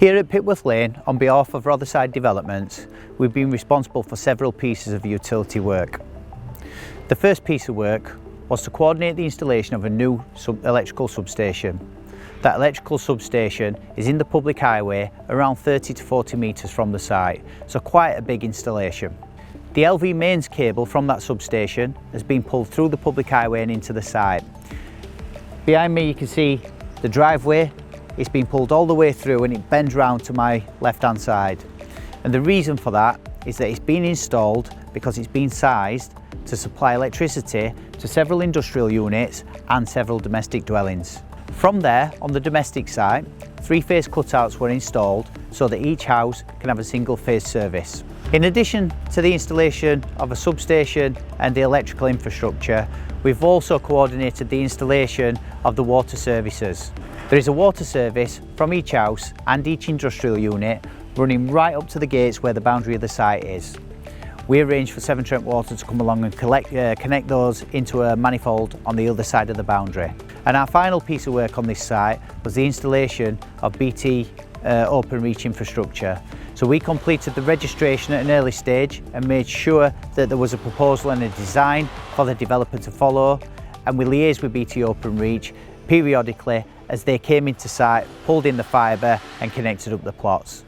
Here at Pipworth Lane, on behalf of Rotherside Developments, we've been responsible for several pieces of utility work. The first piece of work was to coordinate the installation of a new electrical substation. That electrical substation is in the public highway around 30 to 40 metres from the site, so quite a big installation. The LV mains cable from that substation has been pulled through the public highway and into the site. Behind me you can see the driveway. It's been pulled all the way through and it bends round to my left hand side. And the reason for that is that it's been installed because it's been sized to supply electricity to several industrial units and several domestic dwellings. From there, on the domestic side, 3-phase cutouts were installed so that each house can have a single phase service. In addition to the installation of a substation and the electrical infrastructure, we've also coordinated the installation of the water services. There is a water service from each house and each industrial unit running right up to the gates where the boundary of the site is. We arranged for Severn Trent Water to come along and connect those into a manifold on the other side of the boundary. And our final piece of work on this site was the installation of BT Openreach infrastructure. So we completed the registration at an early stage and made sure that there was a proposal and a design for the developer to follow, and we liaised with BT Openreach periodically as they came into site, pulled in the fibre and connected up the plots.